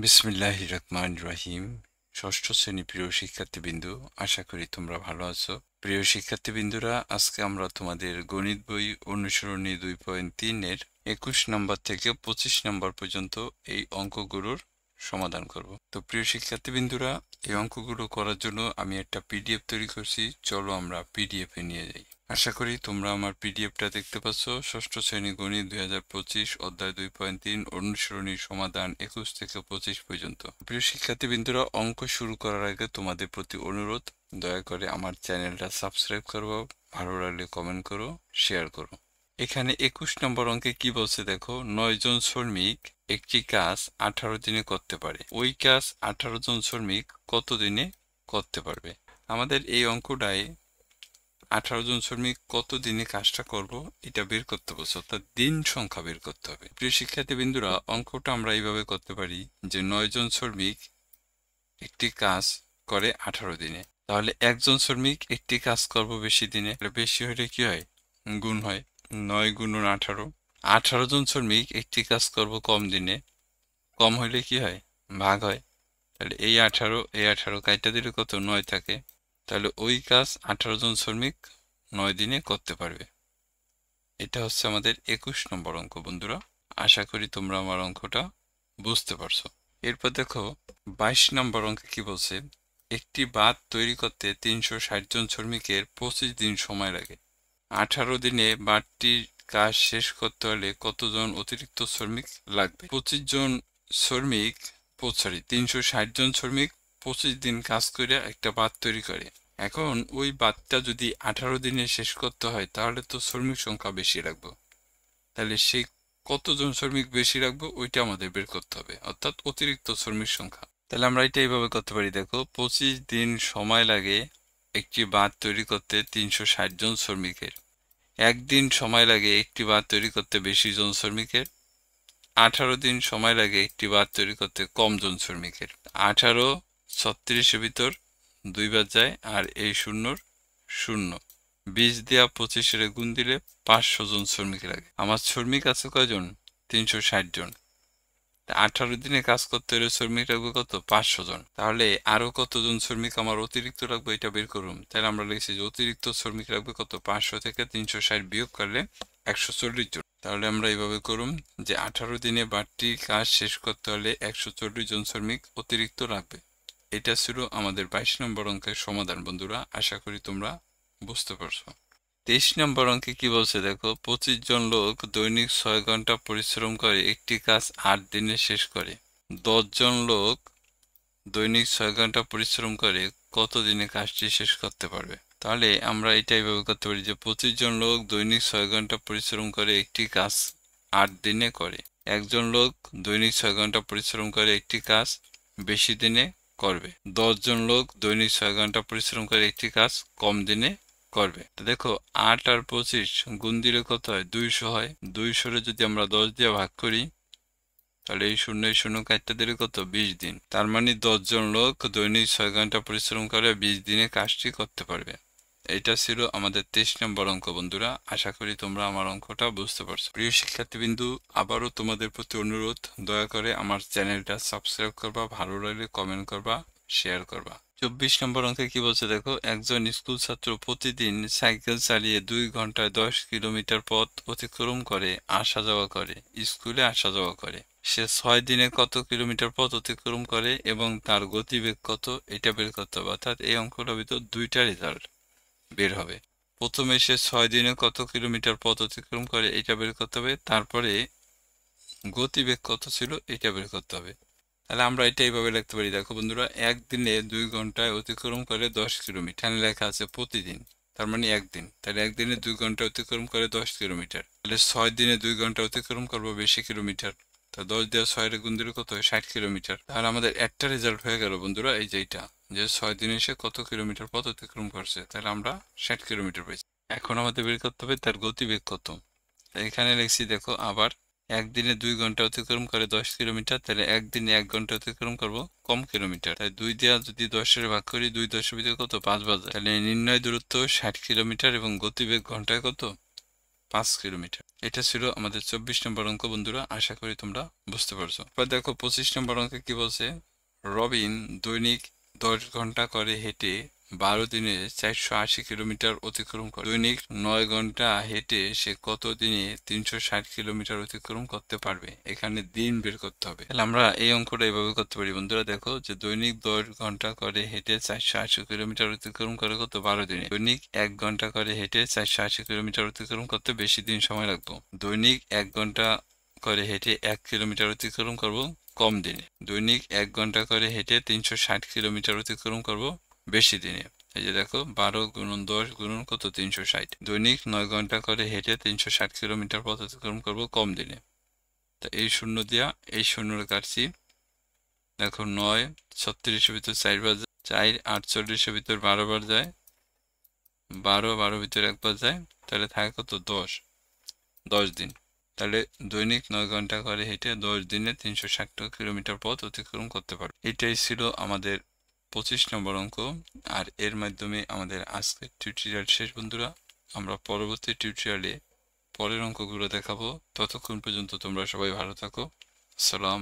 বিসমিল্লাহির রহমানির রহিম। ষষ্ঠ শ্রেণী প্রিয় শিক্ষার্থীবৃন্দু, আশা করি তোমরা ভালো আছো। প্রিয় শিক্ষার্থীবৃন্দুরা, আজকে আমরা তোমাদের গণিত বই অনুসরণী 2.3 এর 21 নম্বর থেকে 25 নম্বর পর্যন্ত এই অঙ্কগুলোর সমাধান করব। তো প্রিয় শিক্ষার্থীবৃন্দুরা, এই অঙ্কগুলো করার জন্য আমি একটা পিডিএফ তৈরি করছি। চলো আমরা পিডিএফ এ নিয়ে যাই। আশা করি তোমরা আমার পিডিএফটা দেখতে পাচ্ছ। ষষ্ঠ শ্রেণী গণিত 2025 অধ্যায় 2.3 অনুসরণী সমাধান 21 থেকে 25 পর্যন্ত। প্রিয় শিক্ষার্থীবৃন্দরা, অঙ্ক শুরু করার আগে তোমাদের প্রতি অনুরোধ, দয়া করে আমার চ্যানেলটা সাবস্ক্রাইব করো, ভালো লাগলে কমেন্ট করো, শেয়ার করো। এখানে 21 নম্বর অঙ্কে কি বলছে দেখো, 9 জন শ্রমিক একটি কাজ 18 দিনে করতে পারে। ওই কাজ 18 জন শ্রমিক কত দিনে করতে পারবে? আমাদের এই অঙ্কটায় 18 জন শ্রমিক কত দিনে কাজটা করব এটা বের করতে বলছে, অর্থাৎ দিন সংখ্যা বের করতে হবে। প্রিয় শিক্ষার্থীবৃন্দুরা, অঙ্কটা আমরা এইভাবে করতে পারি যে 9 জন শ্রমিক একটি কাজ করে 18 দিনে। তাহলে একজন শ্রমিক একটি কাজ করব বেশি দিনে, বেশি হলে কি হয়? গুণ হয়। 9 গুণন 18। 18 জন শ্রমিক একটি কাজ করব কম দিনে, কম হইলে কি হয়? ভাগ হয়। তাহলে এই 18 কাইটা দিলে কত? 9 থাকে। তাহলে ওই কাজ 18 জন শ্রমিক 9 দিনে করতে পারবে। এটা হচ্ছে আমাদের 21 নম্বর অঙ্ক বন্ধুরা। আশা করি তোমরা আমার অঙ্কটা বুঝতে পারছো। এরপর দেখো 22 নম্বর অঙ্কে কি বলছে, একটি বাঁধ তৈরি করতে 360 জন শ্রমিকের 25 দিন সময় লাগে। 18 দিনে বাঁধটির কাজ শেষ করতে হলে কতজন অতিরিক্ত শ্রমিক লাগবে? 360 জন শ্রমিক 25 দিন কাজ করে একটা বাঁধ তৈরি করে। এখন ওই বাঁধটা যদি 18 দিনে শেষ করতে হয়, তাহলে তো শ্রমিক সংখ্যা বেশি রাখবো। তাহলে সেই কতজন শ্রমিক বেশি রাখবো ওইটা আমাদের বের করতে হবে, অর্থাৎ অতিরিক্ত শ্রমিক সংখ্যা। তাহলে আমরা এটা এইভাবে করতে পারি, দেখো 25 দিন সময় লাগে একটি বাঁধ তৈরি করতে 360 জন শ্রমিকের। একদিন সময় লাগে একটি বাঁধ তৈরি করতে বেশি জন শ্রমিকের। 18 দিন সময় লাগে একটি বাঁধ তৈরি করতে কম জন শ্রমিকের। 18 36-এর ভিতর 2 বাদ যায়, আর এই শূন্যর শূন্য। 20 দিয়া 25-এর গুণ দিলে 500 জন শ্রমিক লাগে। আমার শ্রমিক আছে কয়জন? 360 জন। 18 দিনে কাজ করতে হলে শ্রমিক লাগবে কত? 500 জন। তাহলে আরো কতজন শ্রমিক আমার অতিরিক্ত লাগবে এটা বের করুন। তাহলে আমরা লিখছি যে অতিরিক্ত শ্রমিক লাগবে কত? 500 থেকে 360 বিয়োগ করলে 140 জন। তাহলে আমরা এইভাবে করুন যে 18 দিনে বাড়তি কাজ শেষ করতে হলে 140 জন শ্রমিক অতিরিক্ত লাগবে। এটা ছিল আমাদের 22 নম্বর অঙ্কের সমাধান বন্ধুরা। আশা করি তোমরা বুঝতে পারছো। 23 নম্বর অঙ্কে কি বলছে দেখো, 25 জন লোক দৈনিক 6 ঘন্টা পরিশ্রম করে একটি কাজ 8 দিনে শেষ করে। 10 জন লোক দৈনিক 6 ঘন্টা পরিশ্রম করে কত দিনে কাজটি শেষ করতে পারবে? তাহলে আমরা এটা এইভাবে করতে পারি যে 25 জন লোক দৈনিক 6 ঘন্টা পরিশ্রম করে একটি কাজ 8 দিনে করে। একজন লোক দৈনিক 6 ঘন্টা পরিশ্রম করে একটি কাজ বেশি দিনে করবে। 10 জন লোক দৈনিক 6 ঘন্টা পরিশ্রম করে একটি কাজ কম দিনে করবে। তো দেখো 8 আর 25 গুণ দিলে কত হয়? 200 হয়। 200 যদি আমরা 10 দিয়ে ভাগ করি, তাহলে এই শূন্য কাটতে দিলে কত? 20 দিন। তার মানে 10 জন লোক দৈনিক 6 ঘন্টা পরিশ্রম করে 20 দিনে কাজটি করতে পারবে। এটা ছিল আমাদের 23 নম্বর অঙ্ক বন্ধুরা। আশা করি তোমরা আমার অঙ্কটা বুঝতে পারছো। প্রিয় শিক্ষার্থীবৃন্দু, আবারও তোমাদের প্রতি অনুরোধ, দয়া করে আমার চ্যানেলটা সাবস্ক্রাইব করবা, ভালো লাগলে কমেন্ট করবা, শেয়ার করবা। 24 নম্বর অঙ্কে কি বলছে দেখো, একজন স্কুল ছাত্র প্রতিদিন সাইকেল চালিয়ে 2 ঘন্টায় 10 কিলোমিটার পথ অতিক্রম করে স্কুলে আসা যাওয়া করে। সে 6 দিনে কত কিলোমিটার পথ অতিক্রম করে এবং তার গতিবেগ কত এটা বের করতে হবে। অর্থাৎ এই অঙ্কটার ভিতর দুইটা রেজাল্ট বের হবে। প্রথমে সে 6 দিনে কত কিলোমিটার পথ অতিক্রম করে এটা বের করতে হবে, তারপরে গতিবেগ কত ছিল এটা বের করতে হবে। তাহলে আমরা এটা এইভাবে লিখতে পারি, দেখো বন্ধুরা, একদিনে 2 ঘন্টায় অতিক্রম করে 10 কিলোমিটার। এখানে লেখা আছে প্রতিদিন, তার মানে একদিন। তাহলে একদিনে 2 ঘন্টা অতিক্রম করে 10 কিলোমিটার। তাহলে 6 দিনে 2 ঘন্টা অতিক্রম করবো বেশি কিলোমিটার। তা 10 দিয়ে 6 এর গুণ দিলে কত হয়? 60 কিলোমিটার। তাহলে আমাদের একটা রেজাল্ট হয়ে গেল বন্ধুরা, এই যে এইটা, যে 6 দিনে সে কত কিলোমিটার পথ অতিক্রম করছে। তাহলে আমরা 60 কিলোমিটার পেয়েছি। এখন আমাদের বের করতে হবে তার গতিবেগ কত। এখানে লিখছি দেখো, আবার একদিনে 2 ঘন্টা অতিক্রম করে 10 কিলোমিটার। তাহলে একদিনে 1 ঘন্টা অতিক্রম করব কম কিলোমিটার। তাই 2 দিয়ে যদি 10 এর ভাগ করি, 2 10 ভিতরে কত? 5 বাজে। তাহলে নির্ণয় দূরত্ব 60 কিলোমিটার এবং গতিবেগ ঘন্টায় কত? 5 কিলোমিটার। এটা ছিল আমাদের 24 নম্বর অঙ্ক বন্ধুরা, আশা করি তোমরা বুঝতে পারছো। এবার দেখো 25 নম্বর অঙ্কে কি বলছে, রবিন দৈনিক 10 ঘন্টা করে হেঁটে 12 দিনে 480 কিলোমিটার অতিক্রম করে। দৈনিক 9 ঘন্টা হেঁটে সে কত দিনে 360 কিলোমিটার অতিক্রম করতে পারবে? এখানে দিন বের করতে হবে। তাহলে আমরা এই অঙ্কটা এইভাবে করতে পারি বন্ধুরা, দেখো যে দৈনিক 10 ঘন্টা করে হেঁটে 480 কিলোমিটার অতিক্রম করে কত 12 দিনে। দৈনিক 1 ঘন্টা করে হেঁটে 480 কিলোমিটার অতিক্রম করতে বেশি দিন সময় লাগবে। দৈনিক 1 ঘন্টা করে হেঁটে 1 কিলোমিটার অতিক্রম করব কম দিনে। দৈনিক 1 ঘন্টা করে হেঁটে 360 কিলোমিটার অতিক্রম করব বেশি দিনে। এই যে দেখো 12 গুণন 10 গুণন কত 360। দৈনিক 9 ঘন্টা করে হেঁটে 360 কিলোমিটার পথ অতিক্রম করব কম দিনে। তো এই শূন্য দিয়া এই শূন্যটা কাটছি। দেখো 9 36-এর ভিতর 4 বার যায়, 4 48-এর ভিতর 12 বার যায়, 12 ভিতর একবার যায়, তাহলে থাকে কত 10 দিন। তাহলে দৈনিক 9 ঘন্টা করে হেঁটে 10 দিনে 360 কিলোমিটার পথ অতিক্রম করতে পারবে। এটাই ছিল আমাদের 25 নম্বর অঙ্ক। আর এর মাধ্যমে আমাদের আজকের টিউটোরিয়াল শেষ বন্ধুরা। আমরা পরবর্তী টিউটোরিয়ালে পরের অঙ্কগুলো দেখাবো। ততক্ষণ পর্যন্ত তোমরা সবাই ভালো থাকো। সালাম।